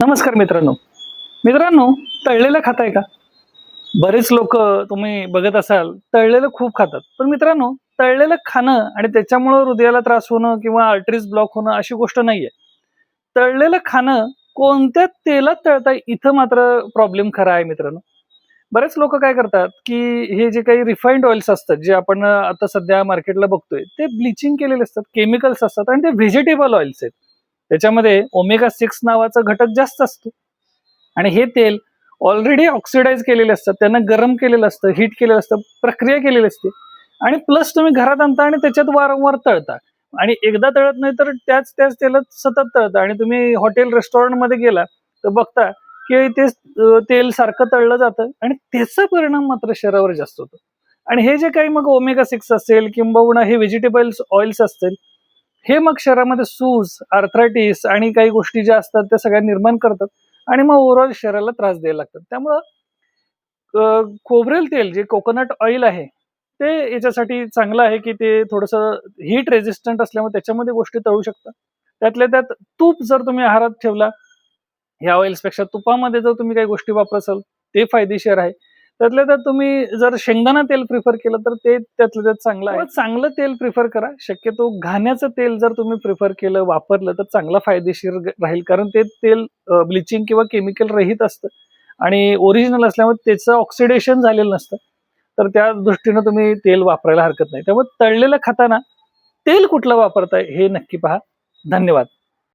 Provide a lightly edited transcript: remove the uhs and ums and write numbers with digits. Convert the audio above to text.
नमस्कार मित्रांनो. मित्रांनो, तळलेलं खाताय का? बरेच लोक तुम्ही बघत असाल तळलेलं खूप खातात. पण मित्रांनो, तळलेलं खाणं आणि त्याच्यामुळे हृदयाला त्रास होणं किंवा आर्टरीज ब्लॉक होणं अशी गोष्ट नाहीये. तळलेलं खाणं कोणत्या तेलात तळताय इथं मात्र प्रॉब्लेम खरा आहे मित्रांनो. बरेच लोक काय करतात, की हे जे काही रिफाइंड ऑइल्स असतात, जे आपण आता सध्या मार्केटला बघतोय, ते ब्लिचिंग केलेले असतात, केमिकल्स असतात आणि ते व्हेजिटेबल ऑइल्स आहेत. त्याच्यामध्ये ओमेगा 6 नावाचा घटक जास्त असतो. आणि हे तेल ऑलरेडी ऑक्सिडाइज केलेले असतात, त्यांना गरम केलेलं असतं, हीट केलेलं असतं, प्रक्रिया केलेली असते. आणि प्लस तुम्ही घरात आणता आणि त्याच्यात वारंवार तळता आणि एकदा तळत नाही तर त्याच त्याच तेलात सतत तळता आणि तुम्ही हॉटेल रेस्टॉरंटमध्ये गेला तर बघता की ते तेल सारखं तळलं जातं आणि त्याचा परिणाम मात्र शरीरावर जास्त होतो. आणि हे जे काही मग ओमेगा 6 असेल किंबहुना हे व्हेजिटेबल्स ऑइल्स असतील, हे मग शरीरामध्ये सूज, आर्थरायटिस आणि काही गोष्टी ज्या असतात त्या सगळ्या निर्माण करतात आणि मग ओव्हरऑल शरीराला त्रास द्यायला लागतात. त्यामुळं खोबरेल तेल जे कोकोनट ऑइल आहे, ते याच्यासाठी चांगलं आहे, की ते थोडंसं हीट रेझिस्टंट असल्यामुळे त्याच्यामध्ये गोष्टी तळू शकता. त्यातल्या त्यात तूप जर तुम्ही आहारात ठेवला, ह्या ऑइल्सपेक्षा तुपामध्ये जर तुम्ही काही गोष्टी वापरसाल, ते फायदेशीर आहे. त्यातल्या त्यात तुम्ही जर शेंगदाणा तेल प्रिफर केलं, तर ते त्यातल्या त्यात चांगलं आहे. चांगलं तेल प्रिफर करा. शक्यतो घाण्याचं तेल जर तुम्ही प्रिफर केलं, वापरलं, तर चांगलं फायदेशीर राहील. कारण ते तेल ब्लिचिंग किंवा केमिकल रहित असतं आणि ओरिजिनल असल्यामुळे त्याचं ऑक्सिडेशन झालेलं नसतं. तर त्या दृष्टीनं तुम्ही तेल वापरायला हरकत नाही. त्यामुळे तळलेलं खाताना तेल कुठलं वापरताय हे नक्की पहा. धन्यवाद.